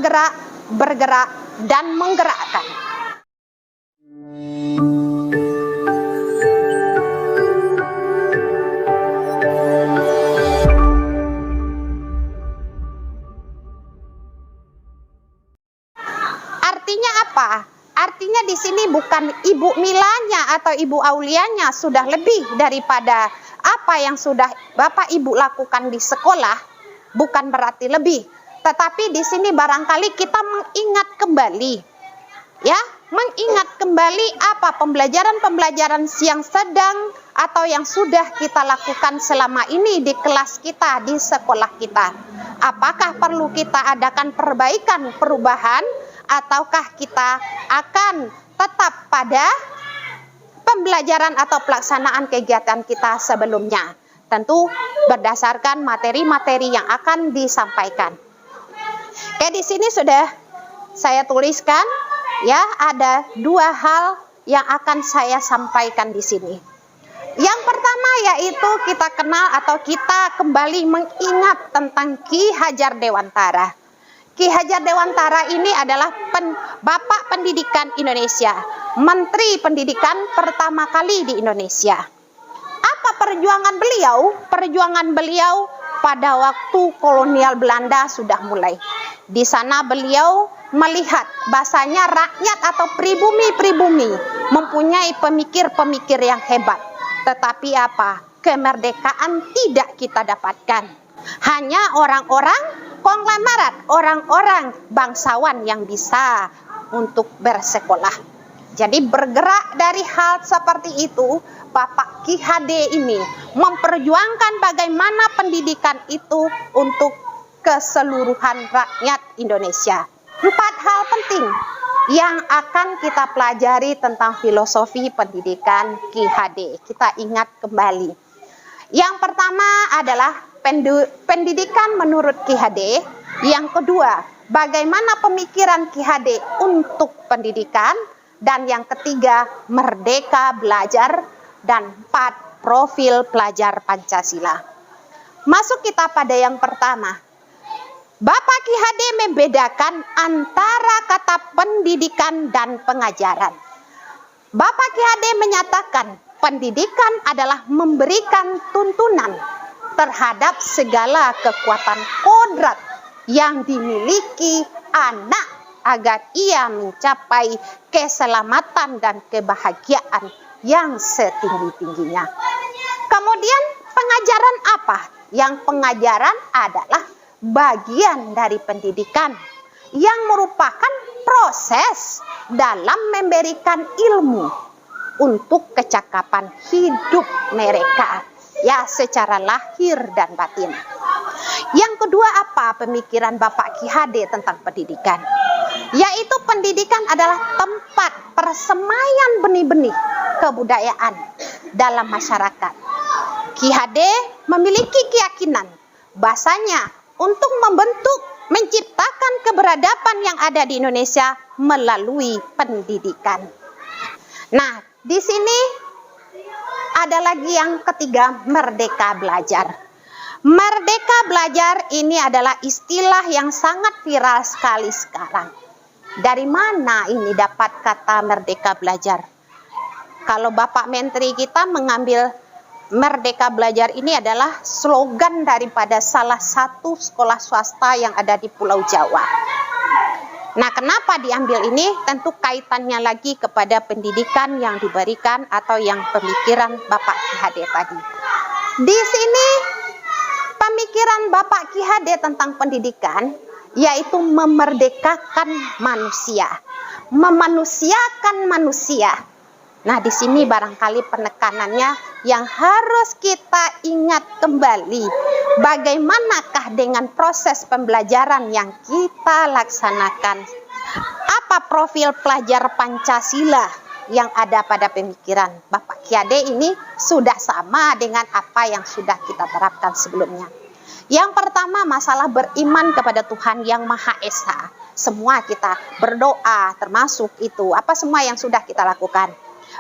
bergerak, bergerak, dan menggerakkan. Artinya apa? Artinya di sini bukan Ibu Milanya atau Ibu Aulianya sudah lebih daripada apa yang sudah Bapak Ibu lakukan di sekolah, bukan berarti lebih. Tetapi di sini barangkali kita mengingat kembali, ya, mengingat kembali apa pembelajaran-pembelajaran yang sedang atau yang sudah kita lakukan selama ini di kelas kita, di sekolah kita. Apakah perlu kita adakan perbaikan, perubahan, ataukah kita akan tetap pada pembelajaran atau pelaksanaan kegiatan kita sebelumnya? Tentu berdasarkan materi-materi yang akan disampaikan. Oke, di sini sudah saya tuliskan, ya, ada dua hal yang akan saya sampaikan di sini. Yang pertama yaitu kita kenal atau kita kembali mengingat tentang Ki Hajar Dewantara. Ki Hajar Dewantara ini adalah Bapak Pendidikan Indonesia, Menteri Pendidikan pertama kali di Indonesia. Apa perjuangan beliau? Perjuangan beliau pada waktu kolonial Belanda sudah mulai. Di sana beliau melihat bahasanya rakyat atau pribumi-pribumi mempunyai pemikir-pemikir yang hebat. Tetapi apa? Kemerdekaan tidak kita dapatkan. Hanya orang-orang konglomerat, orang-orang bangsawan yang bisa untuk bersekolah. Jadi bergerak dari hal seperti itu, Bapak Ki Hade ini memperjuangkan bagaimana pendidikan itu untuk keseluruhan rakyat Indonesia. 4 hal penting yang akan kita pelajari tentang filosofi pendidikan Ki Hade. Kita ingat kembali. Yang pertama adalah pendidikan menurut Ki Hade. Yang kedua, bagaimana pemikiran Ki Hade untuk pendidikan. Dan yang ketiga, merdeka belajar. Dan 4, profil pelajar Pancasila. Masuk kita pada yang pertama. Bapak Ki Hade membedakan antara kata pendidikan dan pengajaran. Bapak Ki Hade menyatakan pendidikan adalah memberikan tuntunan terhadap segala kekuatan kodrat yang dimiliki anak agar ia mencapai keselamatan dan kebahagiaan yang setinggi-tingginya. Kemudian pengajaran apa? Yang pengajaran adalah bagian dari pendidikan yang merupakan proses dalam memberikan ilmu untuk kecakapan hidup mereka, ya, secara lahir dan batin. Yang kedua apa pemikiran Bapak Ki Hade tentang pendidikan? Yaitu pendidikan adalah tempat persemaian benih-benih kebudayaan dalam masyarakat. Ki Hade memiliki keyakinan bahasanya untuk membentuk, menciptakan keberadaban yang ada di Indonesia melalui pendidikan. Nah, di sini ada lagi yang ketiga, merdeka belajar. Merdeka belajar ini adalah istilah yang sangat viral sekali sekarang. Dari mana ini dapat kata merdeka belajar? Kalau Bapak Menteri kita mengambil merdeka belajar ini adalah slogan daripada salah satu sekolah swasta yang ada di Pulau Jawa. Nah, kenapa diambil ini? Tentu kaitannya lagi kepada pendidikan yang diberikan atau yang pemikiran Bapak Ki Hade tadi. Di sini pemikiran Bapak Ki Hade tentang pendidikan yaitu memerdekakan manusia, memanusiakan manusia. Nah, di sini barangkali penekanannya yang harus kita ingat kembali. Bagaimanakah dengan proses pembelajaran yang kita laksanakan? Apa profil pelajar Pancasila yang ada pada pemikiran Bapak Ki Hade ini sudah sama dengan apa yang sudah kita terapkan sebelumnya. Yang pertama, masalah beriman kepada Tuhan yang Maha Esa. Semua kita berdoa, termasuk itu apa semua yang sudah kita lakukan.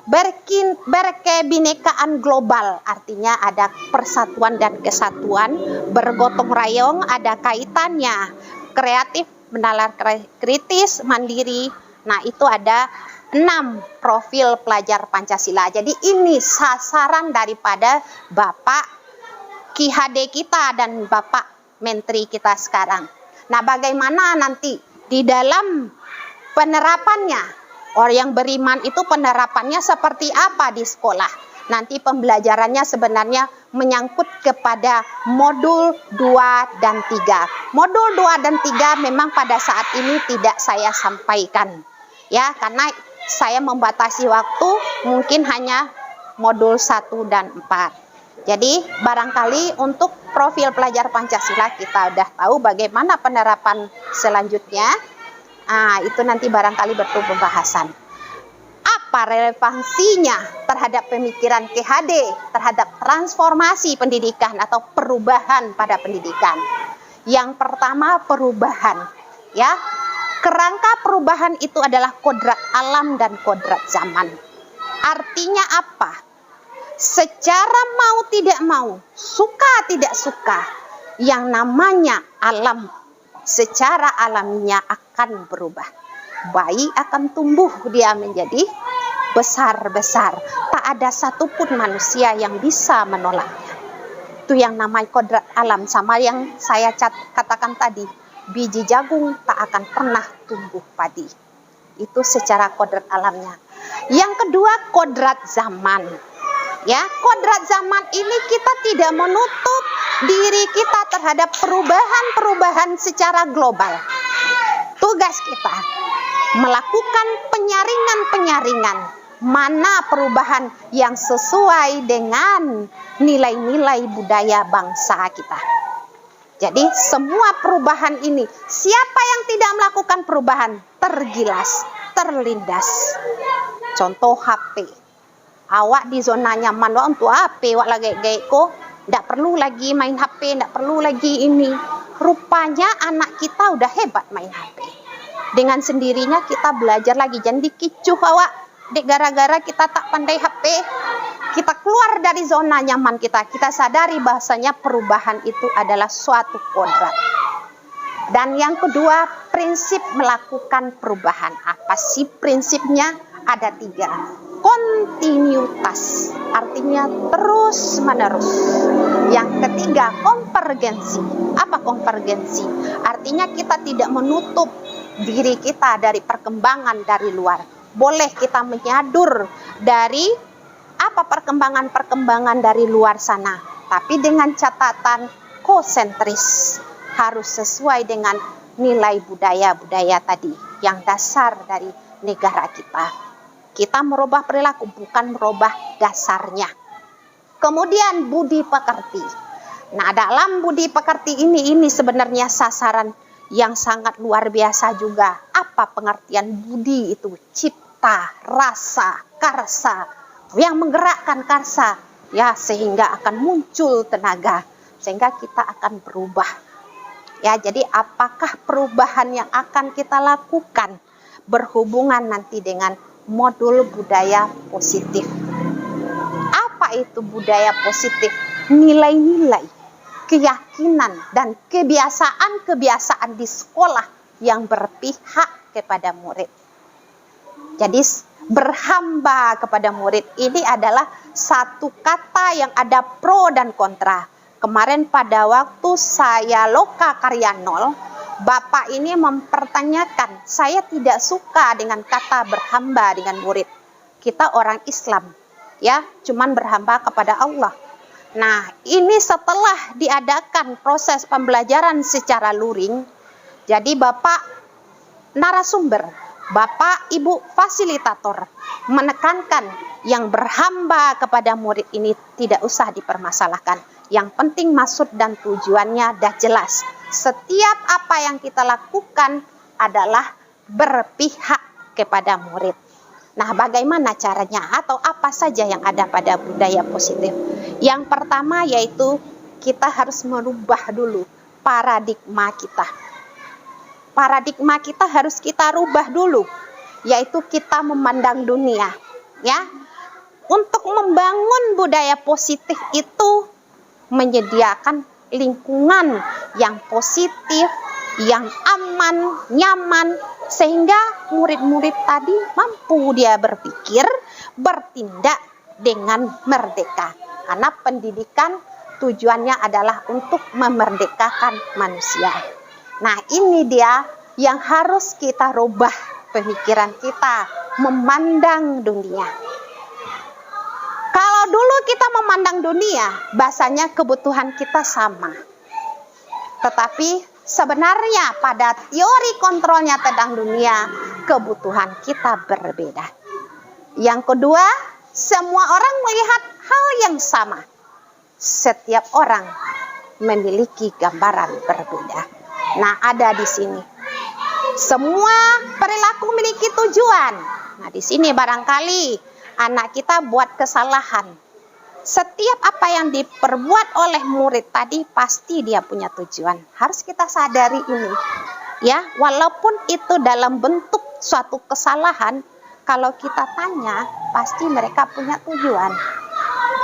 Berkebinekaan global, artinya ada persatuan dan kesatuan, bergotong royong, ada kaitannya, kreatif nalar kritis, mandiri. Nah, itu ada 6 profil pelajar Pancasila. Jadi ini sasaran daripada Bapak Ki HD kita dan Bapak Menteri kita sekarang. Nah, bagaimana nanti di dalam penerapannya? Orang yang beriman itu penerapannya seperti apa di sekolah? Nanti pembelajarannya sebenarnya menyangkut kepada modul 2 dan 3. Modul 2 dan 3 memang pada saat ini tidak saya sampaikan. Ya, karena saya membatasi waktu mungkin hanya modul 1 dan 4. Jadi barangkali untuk profil pelajar Pancasila kita udah tahu bagaimana penerapan selanjutnya. Itu nanti barangkali betul pembahasan. Apa relevansinya terhadap pemikiran KHD, terhadap transformasi pendidikan atau perubahan pada pendidikan? Yang pertama perubahan, ya. Kerangka perubahan itu adalah kodrat alam dan kodrat zaman. Artinya apa? Secara mau tidak mau, suka tidak suka, yang namanya alam secara alaminya akan berubah. Bayi akan tumbuh, dia menjadi besar-besar. Tak ada satupun manusia yang bisa menolaknya. Itu yang namanya kodrat alam. Sama yang saya katakan tadi, biji jagung tak akan pernah tumbuh padi. Itu secara kodrat alamnya. Yang kedua, kodrat zaman. Ya, kodrat zaman ini kita tidak menutup diri kita terhadap perubahan-perubahan secara global. Tugas kita melakukan penyaringan-penyaringan mana perubahan yang sesuai dengan nilai-nilai budaya bangsa kita. Jadi semua perubahan ini, siapa yang tidak melakukan perubahan tergilas, terlindas. Contoh HP. Awak di zona nyaman wak untuk HP wak lagi ko, tidak perlu lagi main HP, tidak perlu lagi ini. Rupanya anak kita udah hebat main HP. Dengan sendirinya kita belajar lagi, jangan dikicuh awak. Dek gara-gara kita tak pandai HP, kita keluar dari zona nyaman kita. Kita sadari bahasanya perubahan itu adalah suatu kodrat. Dan yang kedua, prinsip melakukan perubahan. Apa sih prinsipnya? Ada 3. Kontinuitas, artinya terus menerus. Yang ketiga, konvergensi. Apa konvergensi? Artinya kita tidak menutup diri kita dari perkembangan dari luar. Boleh kita menyadur dari apa perkembangan-perkembangan dari luar sana, tapi dengan catatan kosentris, harus sesuai dengan nilai budaya-budaya tadi yang dasar dari negara kita. Kita merubah perilaku, bukan merubah dasarnya. Kemudian budi pekerti. Nah, dalam budi pekerti ini sebenarnya sasaran yang sangat luar biasa juga. Apa pengertian budi itu? Cipta, rasa, karsa. Yang menggerakkan karsa, ya, sehingga akan muncul tenaga, sehingga kita akan berubah. Ya, jadi apakah perubahan yang akan kita lakukan berhubungan nanti dengan modul budaya positif. Apa itu budaya positif? Nilai-nilai, keyakinan, dan kebiasaan-kebiasaan di sekolah yang berpihak kepada murid. Jadi berhamba kepada murid ini adalah satu kata yang ada pro dan kontra. Kemarin pada waktu saya Loka Karya 0, Bapak ini mempertanyakan, saya tidak suka dengan kata berhamba dengan murid. Kita orang Islam, ya, cuman berhamba kepada Allah. Nah, ini setelah diadakan proses pembelajaran secara luring, jadi Bapak narasumber, Bapak Ibu fasilitator menekankan yang berhamba kepada murid ini tidak usah dipermasalahkan. Yang penting maksud dan tujuannya dah jelas. Setiap apa yang kita lakukan adalah berpihak kepada murid. Nah, bagaimana caranya atau apa saja yang ada pada budaya positif? Yang pertama yaitu kita harus merubah dulu paradigma kita. Paradigma kita harus kita rubah dulu, yaitu kita memandang dunia, ya. Untuk membangun budaya positif itu menyediakan lingkungan yang positif, yang aman, nyaman, sehingga murid-murid tadi mampu dia berpikir, bertindak dengan merdeka. Karena pendidikan tujuannya adalah untuk memerdekakan manusia. Nah, ini dia yang harus kita rubah pemikiran kita, memandang dunia. Kalau dulu kita memandang dunia, bahasanya kebutuhan kita sama. Tetapi sebenarnya pada teori kontrolnya tentang dunia, kebutuhan kita berbeda. Yang kedua, semua orang melihat hal yang sama. Setiap orang memiliki gambaran berbeda. Nah, ada di sini. Semua perilaku memiliki tujuan. Nah, di sini barangkali anak kita buat kesalahan. Setiap apa yang diperbuat oleh murid tadi pasti dia punya tujuan. Harus kita sadari ini. Ya, walaupun itu dalam bentuk suatu kesalahan, kalau kita tanya, pasti mereka punya tujuan.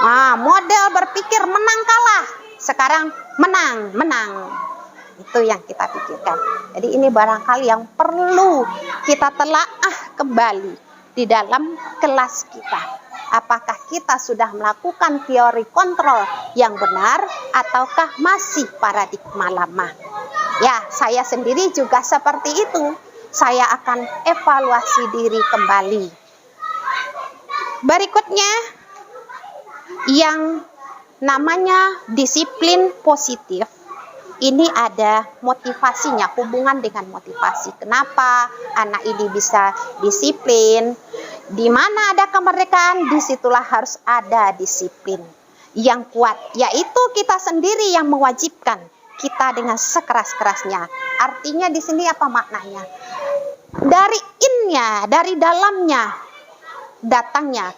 Nah, model berpikir menang kalah. Sekarang menang. Itu yang kita pikirkan. Jadi ini barangkali yang perlu kita telaah kembali di dalam kelas kita. Apakah kita sudah melakukan teori kontrol yang benar ataukah masih paradigma lama? Ya, saya sendiri juga seperti itu. Saya akan evaluasi diri kembali. Berikutnya, yang namanya disiplin positif. Ini ada motivasinya, hubungan dengan motivasi. Kenapa anak ini bisa disiplin? Di mana ada kemerdekaan, disitulah harus ada disiplin yang kuat. Yaitu kita sendiri yang mewajibkan kita dengan sekeras-kerasnya. Artinya di sini apa maknanya? Dari innya, dari dalamnya datangnya,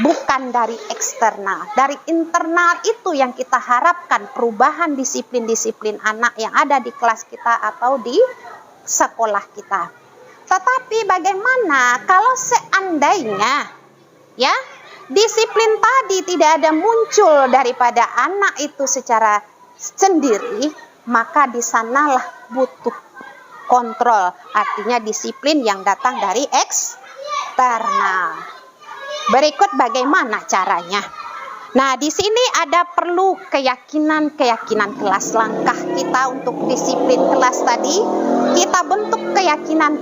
bukan dari eksternal. Dari internal itu yang kita harapkan perubahan disiplin-disiplin anak yang ada di kelas kita atau di sekolah kita. Tetapi bagaimana kalau seandainya ya disiplin tadi tidak ada muncul daripada anak itu secara sendiri, maka di sanalah butuh kontrol. Artinya disiplin yang datang dari eksternal. Berikut bagaimana caranya. Nah, di sini ada perlu keyakinan kelas. Langkah kita untuk disiplin kelas tadi, kita bentuk keyakinan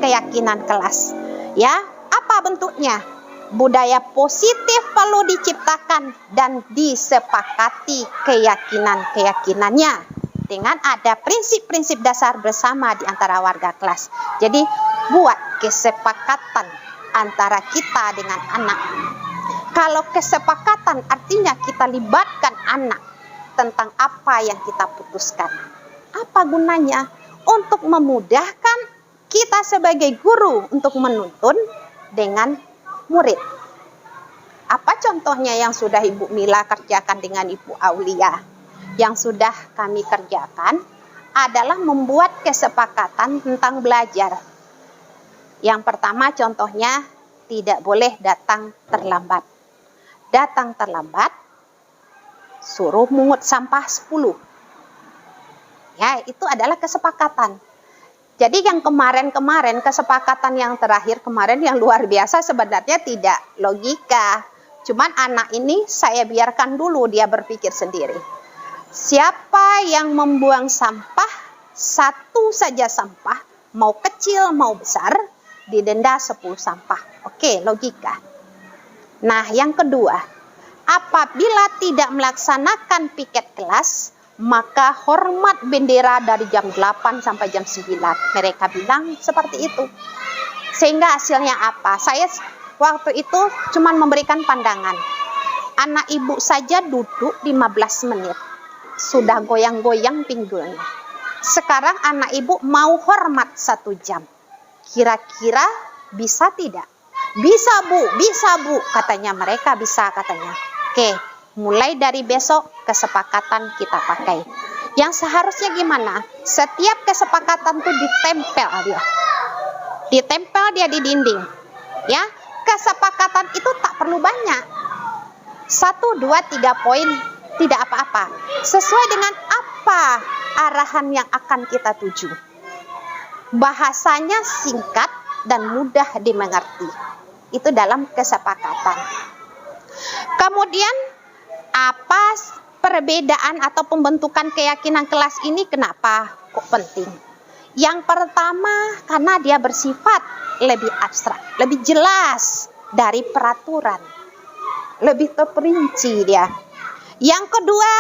kelas. Ya, apa bentuknya? Budaya positif perlu diciptakan dan disepakati keyakinannya dengan ada prinsip-prinsip dasar bersama di antara warga kelas. Jadi, buat kesepakatan antara kita dengan anak. Kalau kesepakatan artinya kita libatkan anak tentang apa yang kita putuskan. Apa gunanya? Untuk memudahkan kita sebagai guru untuk menuntun dengan murid. Apa contohnya yang sudah Ibu Mila kerjakan dengan Ibu Aulia? Yang sudah kami kerjakan adalah membuat kesepakatan tentang belajar. Yang pertama contohnya tidak boleh datang terlambat. Datang terlambat, suruh mungut sampah 10. Ya, itu adalah kesepakatan. Jadi yang kemarin kesepakatan yang terakhir kemarin yang luar biasa sebenarnya tidak logika. Cuman anak ini saya biarkan dulu dia berpikir sendiri. Siapa yang membuang sampah, satu saja sampah, mau kecil mau besar, didenda 10 sampah. Oke, logika. Nah, yang kedua, apabila tidak melaksanakan piket kelas, maka hormat bendera dari jam 8 sampai jam 9. Mereka bilang seperti itu. Sehingga hasilnya apa? Saya waktu itu cuma memberikan pandangan. Anak ibu saja duduk 15 menit. Sudah goyang-goyang pinggulnya. Sekarang anak ibu mau hormat 1 jam. Kira-kira bisa tidak? Bisa bu, katanya mereka bisa katanya. Oke, mulai dari besok kesepakatan kita pakai. Yang seharusnya gimana? Setiap kesepakatan tuh ditempel dia. Ditempel dia di dinding. Ya, kesepakatan itu tak perlu banyak. 1, 2, 3 poin tidak apa-apa. Sesuai dengan apa arahan yang akan kita tuju. bahasanya singkat dan mudah dimengerti. Itu dalam kesepakatan. Kemudian apa perbedaan atau pembentukan keyakinan kelas ini kenapa kok penting? Yang pertama, karena dia bersifat lebih abstrak, lebih jelas dari peraturan, lebih terperinci dia. Yang kedua,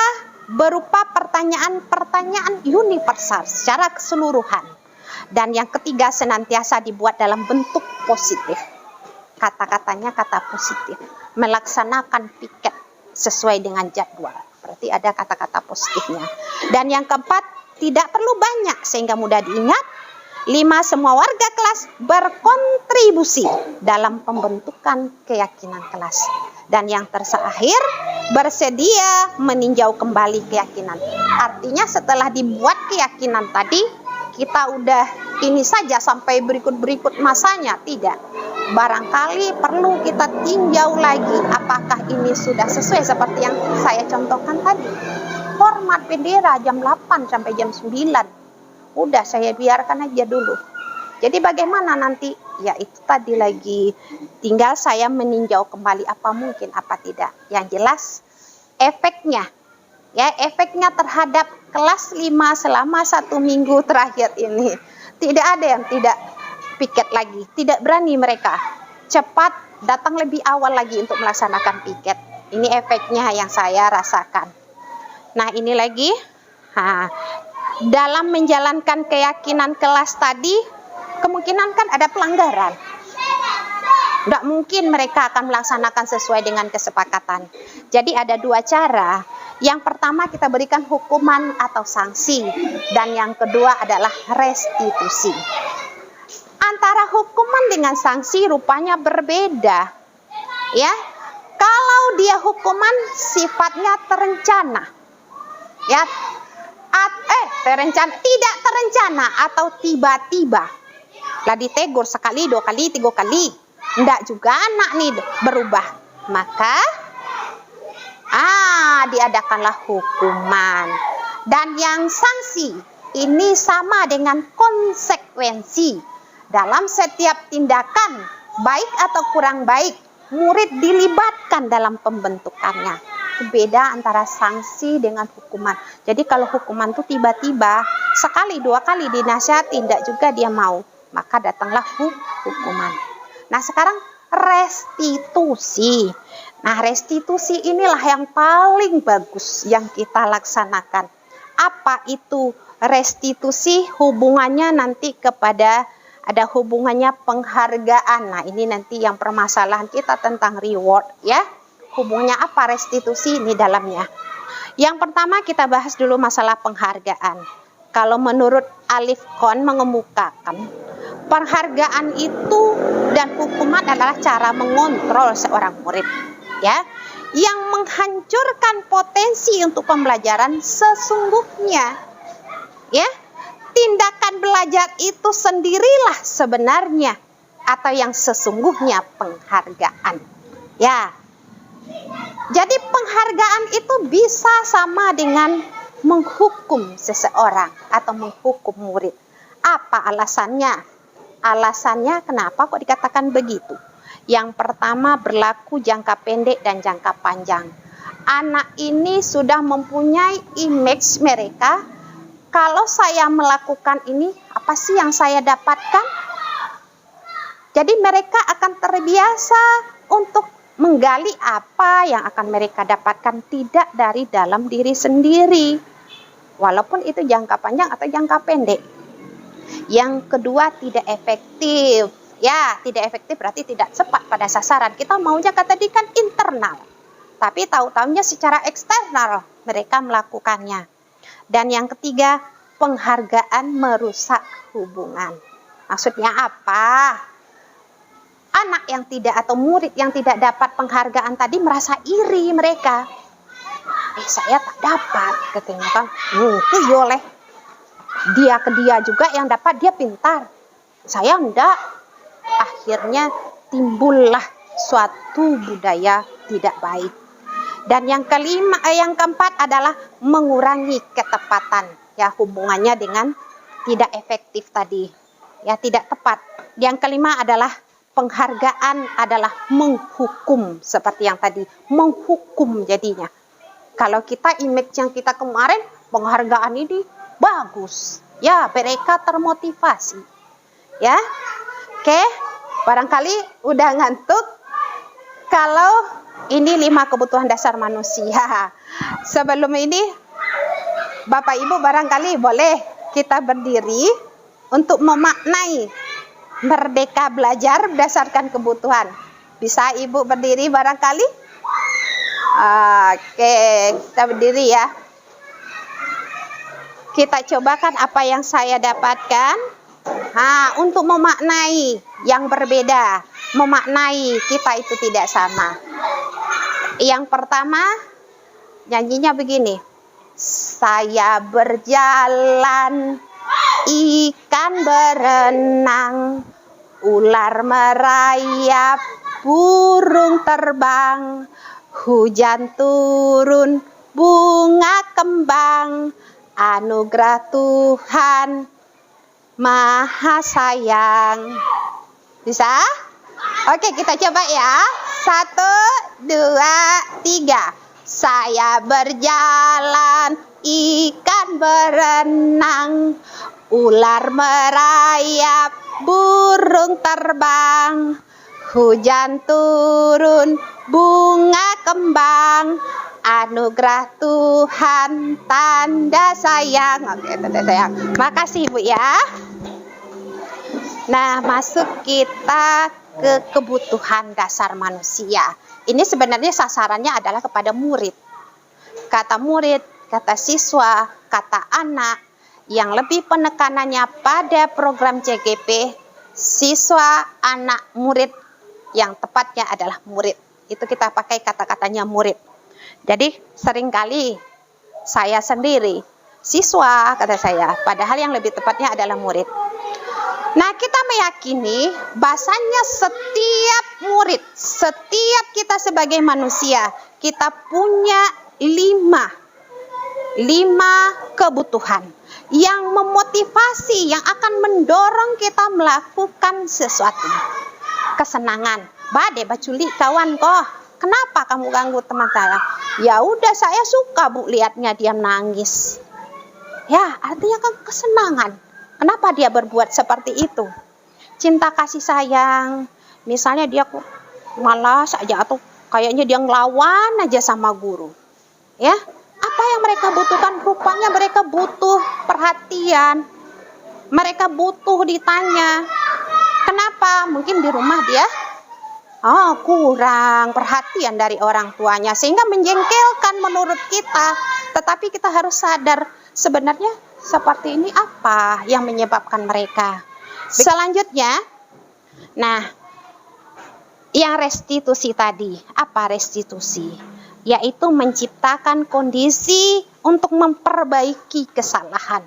berupa pertanyaan-pertanyaan universal secara keseluruhan. Dan yang ketiga, senantiasa dibuat dalam bentuk positif. Kata-katanya kata positif. Melaksanakan piket sesuai dengan jadwal. Berarti ada kata-kata positifnya. Dan yang keempat, tidak perlu banyak sehingga mudah diingat. 5, semua warga kelas berkontribusi dalam pembentukan keyakinan kelas. Dan yang terakhir, bersedia meninjau kembali keyakinan. Artinya setelah dibuat keyakinan tadi, kita udah ini saja sampai berikut-berikut masanya, tidak. Barangkali perlu kita tinjau lagi apakah ini sudah sesuai seperti yang saya contohkan tadi. Hormat bendera jam 8 sampai jam 9. Udah saya biarkan aja dulu. Jadi bagaimana nanti? Ya itu tadi lagi. Tinggal saya meninjau kembali apa mungkin, apa tidak. Yang jelas efeknya. Ya, efeknya terhadap kelas 5 selama 1 minggu terakhir ini. Tidak ada yang tidak piket lagi. Tidak berani mereka. Cepat datang lebih awal lagi untuk melaksanakan piket. Ini efeknya yang saya rasakan. Nah ini lagi, dalam menjalankan keyakinan kelas tadi, kemungkinan kan ada pelanggaran. Tidak mungkin mereka akan melaksanakan sesuai dengan kesepakatan. Jadi ada 2 cara. Yang pertama kita berikan hukuman atau sanksi. Dan yang kedua adalah restitusi. Antara hukuman dengan sanksi rupanya berbeda. Ya, kalau dia hukuman sifatnya terencana. Ya, tidak terencana atau tiba-tiba. Lah ditegur sekali, 2 kali, 3 kali. Enggak juga anak nih berubah. Maka diadakanlah hukuman. Dan yang sanksi ini sama dengan konsekuensi. Dalam setiap tindakan, baik atau kurang baik, murid dilibatkan dalam pembentukannya. Beda antara sanksi dengan hukuman. Jadi kalau hukuman itu tiba-tiba, sekali 2 kali dinasihati, tidak juga dia mau, maka datanglah hukuman. Nah sekarang restitusi. Nah restitusi inilah yang paling bagus yang kita laksanakan. Apa itu restitusi? Hubungannya nanti kepada, ada hubungannya penghargaan. Nah ini nanti yang permasalahan kita tentang reward ya. Hubungannya apa restitusi ini dalamnya? Yang pertama kita bahas dulu masalah penghargaan. Kalau menurut Alif Kon mengemukakan, penghargaan itu dan hukuman adalah cara mengontrol seorang murid, ya, yang menghancurkan potensi untuk pembelajaran sesungguhnya. Ya, tindakan belajar itu sendirilah sebenarnya atau yang sesungguhnya penghargaan. Ya. Jadi penghargaan itu bisa sama dengan menghukum seseorang atau menghukum murid. Apa alasannya? Alasannya kenapa kok dikatakan begitu? Yang pertama berlaku jangka pendek dan jangka panjang. Anak ini sudah mempunyai image mereka. Kalau saya melakukan ini, apa sih yang saya dapatkan? Jadi mereka akan terbiasa untuk menggali apa yang akan mereka dapatkan tidak dari dalam diri sendiri. Walaupun itu jangka panjang atau jangka pendek. Yang kedua tidak efektif. Ya, tidak efektif berarti tidak cepat pada sasaran. Kita maunya tadi kan internal. Tapi tahu-tahunya secara eksternal mereka melakukannya. Dan yang ketiga, penghargaan merusak hubungan. Maksudnya apa? Anak yang tidak atau murid yang tidak dapat penghargaan tadi merasa iri mereka. Saya tak dapat, katanya kan. Mungkin oleh dia ke dia juga yang dapat, dia pintar. Saya enggak. Akhirnya timbullah suatu budaya tidak baik. Dan yang keempat adalah mengurangi ketepatan. Ya, hubungannya dengan tidak efektif tadi. ya tidak tepat. Yang kelima adalah penghargaan adalah menghukum, seperti yang tadi, menghukum jadinya. Kalau kita image yang kita kemarin, penghargaan ini bagus, ya mereka termotivasi, ya. Oke, barangkali udah ngantuk. Kalau ini 5 kebutuhan dasar manusia. Sebelum ini, Bapak Ibu barangkali boleh kita berdiri untuk memaknai merdeka belajar berdasarkan kebutuhan. Bisa Ibu berdiri barangkali? Oke, kita berdiri ya. Kita cobakan apa yang saya dapatkan. Untuk memaknai yang berbeda, memaknai kita itu tidak sama. Yang pertama, nyanyinya begini. Saya berjalan, ikan berenang, ular merayap, burung terbang, hujan turun, bunga kembang, anugerah Tuhan Maha Sayang. Bisa? Oke, kita coba ya. 1, 2, 3. Saya berjalan, ikan berenang, ular merayap, burung terbang, hujan turun, bunga kembang, anugerah Tuhan tanda sayang. Oke, tanda sayang. Makasih Ibu ya. Nah, masuk kita ke kebutuhan dasar manusia. Ini sebenarnya sasarannya adalah kepada murid. Kata murid, kata siswa, kata anak, yang lebih penekanannya pada program CGP, siswa, anak, murid, yang tepatnya adalah murid. Itu kita pakai kata-katanya murid. Jadi seringkali saya sendiri, siswa kata saya, padahal yang lebih tepatnya adalah murid. Nah, kita meyakini bahasanya setiap murid, setiap kita sebagai manusia, kita punya 5 kebutuhan yang memotivasi, yang akan mendorong kita melakukan sesuatu. Kesenangan, bade baculi kawan kok, kenapa kamu ganggu teman saya? Ya udah, saya suka Bu lihatnya dia nangis. Ya, artinya kan kesenangan. Kenapa dia berbuat seperti itu? Cinta kasih sayang. Misalnya dia malas aja atau kayaknya dia ngelawan aja sama guru. Ya, apa yang mereka butuhkan? Rupanya mereka butuh perhatian. Mereka butuh ditanya. Kenapa? Mungkin di rumah dia kurang perhatian dari orang tuanya sehingga menjengkelkan menurut kita. Tetapi kita harus sadar sebenarnya seperti ini apa yang menyebabkan mereka. Selanjutnya, nah, yang restitusi tadi, apa restitusi? Yaitu menciptakan kondisi untuk memperbaiki kesalahan.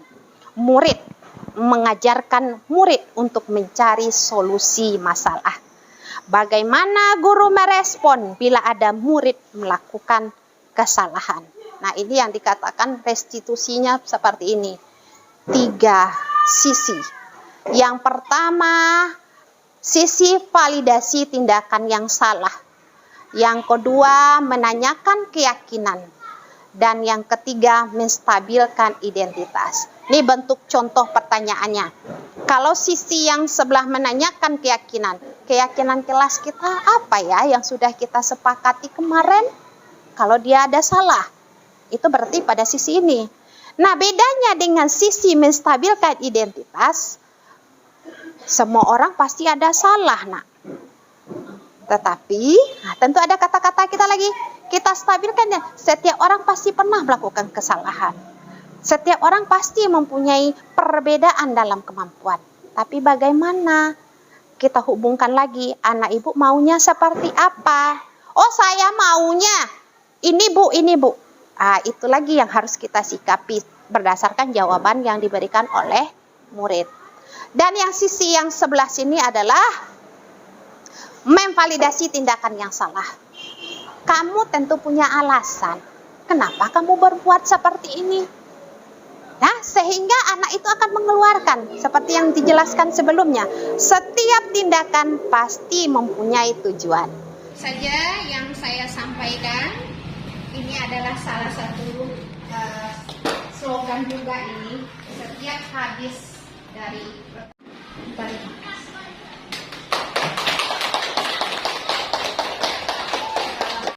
Murid, mengajarkan murid untuk mencari solusi masalah. Bagaimana guru merespon bila ada murid melakukan kesalahan? Nah, ini yang dikatakan restitusinya seperti ini. 3 sisi. Yang pertama, sisi validasi tindakan yang salah. Yang kedua, menanyakan keyakinan. Dan yang ketiga, menstabilkan identitas. Ini bentuk contoh pertanyaannya. Kalau sisi yang sebelah menanyakan keyakinan kelas kita apa ya yang sudah kita sepakati kemarin? Kalau dia ada salah, itu berarti pada sisi ini. Nah, bedanya dengan sisi menstabilkan identitas, semua orang pasti ada salah, nak. Tetapi, tentu ada kata-kata kita lagi. Kita stabilkan ya. Setiap orang pasti pernah melakukan kesalahan. Setiap orang pasti mempunyai perbedaan dalam kemampuan. Tapi bagaimana? Kita hubungkan lagi, anak ibu maunya seperti apa? Oh, saya maunya ini Bu, ini Bu. Itu lagi yang harus kita sikapi berdasarkan jawaban yang diberikan oleh murid. Dan yang sisi yang sebelah sini adalah memvalidasi tindakan yang salah. Kamu tentu punya alasan. Kenapa kamu berbuat seperti ini? Nah, sehingga anak itu akan mengeluarkan seperti yang dijelaskan sebelumnya. Setiap tindakan pasti mempunyai tujuan. Saja yang saya sampaikan, ini adalah salah satu slogan juga ini. Setiap habis dari